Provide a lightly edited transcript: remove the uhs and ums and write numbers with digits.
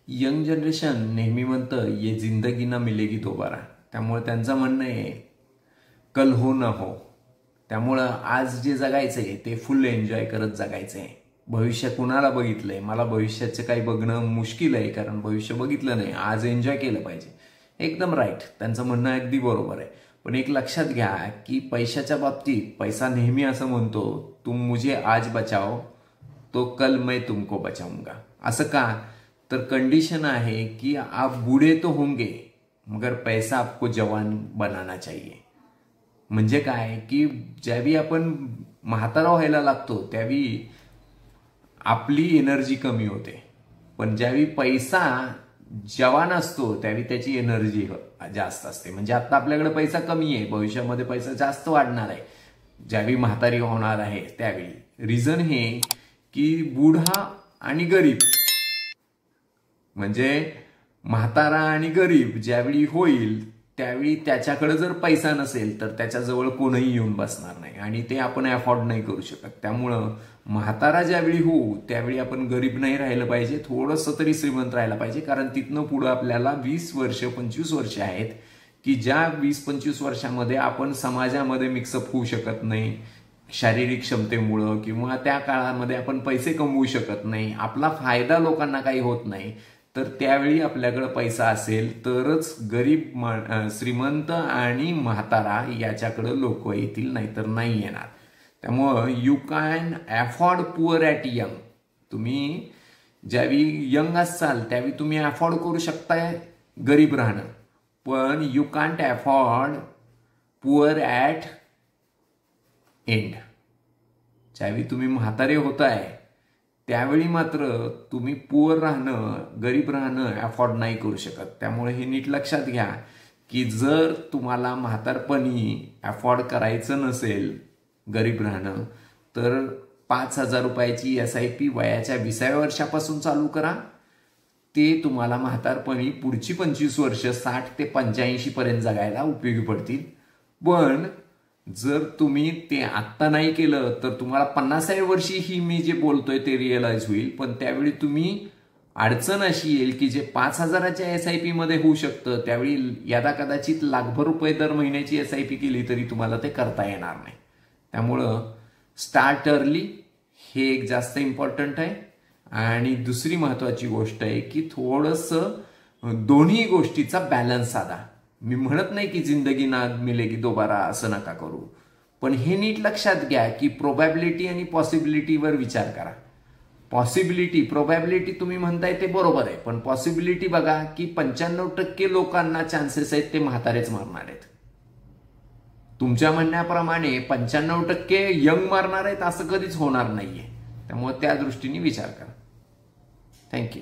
Young generation नेहमी म्हणतं ये जिंदगी ना मिलेगी दोबारा. त्यामुळे त्यांचं म्हणणं आहे कल हो ना हो. त्यामुळं आज जे जगायचंय ते फुल एन्जॉय करत जगायचंय. भविष्य कुणाला बघितलंय? मला भविष्याचं काही बघणं मुश्किल आहे, कारण भविष्य बघितलं नाही. आज एन्जॉय केलं पाहिजे. एकदम राईट, त्यांचं म्हणणं अगदी बरोबर आहे. पण एक लक्षात घ्या की पैशाच्या बाबतीत पैसा नेहमी असं म्हणतो तुम मुझे आज बचाओ तो कल मैं तुमको बचाऊंगा. असं का? तर कंडिशन आहे की आप बूढ़े तो होंगे मगर पैसा आपको जवान बनाना चाहिए. म्हणजे काय की ज्यावेळी आपण म्हातारा व्हायला लागतो त्यावेळी आपली एनर्जी कमी होते, पण ज्यावेळी पैसा जवान असतो त्यावेळी त्याची एनर्जी जास्त असते. म्हणजे आता आपल्याकडे पैसा कमी आहे, भविष्यामध्ये पैसा जास्त वाढणार आहे ज्यावेळी म्हातारी होणार आहे त्यावेळी. रिझन हे की बुढा आणि गरीब, म्हणजे म्हातारा आणि गरीब ज्यावेळी होईल त्यावेळी त्याच्याकडे जर पैसा नसेल तर त्याच्याजवळ कोणीही येऊन बसणार नाही आणि ते आपण अफोर्ड नाही करू शकत. त्यामुळं म्हातारा ज्यावेळी होऊ त्यावेळी आपण गरीब नाही राहिलं पाहिजे, थोडंसं तरी श्रीमंत राहायला पाहिजे. कारण तिथनं पुढं आपल्याला 20 वर्ष 25 वर्ष आहेत की ज्या 20-25 वर्षामध्ये आपण समाजामध्ये मिक्सअप होऊ शकत नाही शारीरिक क्षमतेमुळं, किंवा त्या काळामध्ये आपण पैसे कमवू शकत नाही, आपला फायदा लोकांना काही होत नाही. तर त्यावेळी आपल्याकडे पैसा असेल तरच गरीब श्रीमंत आणि म्हातारा याच्याकडे लोक येतील, नाहीतर नाही येणार. त्यामुळं you can afford poor at young. तुम्ही ज्यावेळी यंग असाल त्यावेळी तुम्ही अफोर्ड करू शकताय गरीब राहणं, पण you can't afford poor at end. ज्यावेळी तुम्ही म्हातारे होताय त्यावेळी मात्र तुम्ही पुअर राहणं, गरीब राहणं अफोर्ड नाही करू शकत. त्यामुळे हे नीट लक्षात घ्या की जर तुम्हाला म्हातारपणी अफोर्ड करायचं नसेल गरीब राहणं तर 5,000 रुपयाची SIP वयाच्या 20व्या वर्षापासून चालू करा. ते तुम्हाला म्हातारपणी पुढची 25 वर्ष 60 ते 85 पर्यंत जगायला उपयोगी पडतील. पण जर तुम्ही ते आत्ता नाही केलं तर तुम्हाला 50व्या वर्षी ही मी जे बोलतोय ते रिअलाइज होईल. पण त्यावेळी तुम्ही अडचण अशी येईल की जे 5,000च्या SIP मध्ये होऊ शकतं त्यावेळी यदा कदाचित लाखभर रुपये दर महिन्याची SIP केली तरी तुम्हाला ते करता येणार नाही. त्यामुळं स्टार्ट अर्ली हे एक जास्त इम्पॉर्टंट आहे. आणि दुसरी महत्वाची गोष्ट आहे की थोडंसं दोन्ही गोष्टीचा बॅलन्स साधा. मी म्हणत नाही की जिंदगी ना मिलेगी दोबारा असं नका करू, पण हे नीट लक्षात घ्या की प्रोबॅबिलिटी आणि पॉसिबिलिटीवर विचार करा. प्रोबॅबिलिटी तुम्ही म्हणताय ते बरोबर आहे, पण पॉसिबिलिटी बघा की 95% लोकांना चान्सेस आहेत ते म्हातारेच मारणार आहेत. तुमच्या म्हणण्याप्रमाणे 95% यंग मारणार आहेत असं कधीच होणार नाहीये. त्यामुळे त्या दृष्टीने विचार करा. थँक्यू.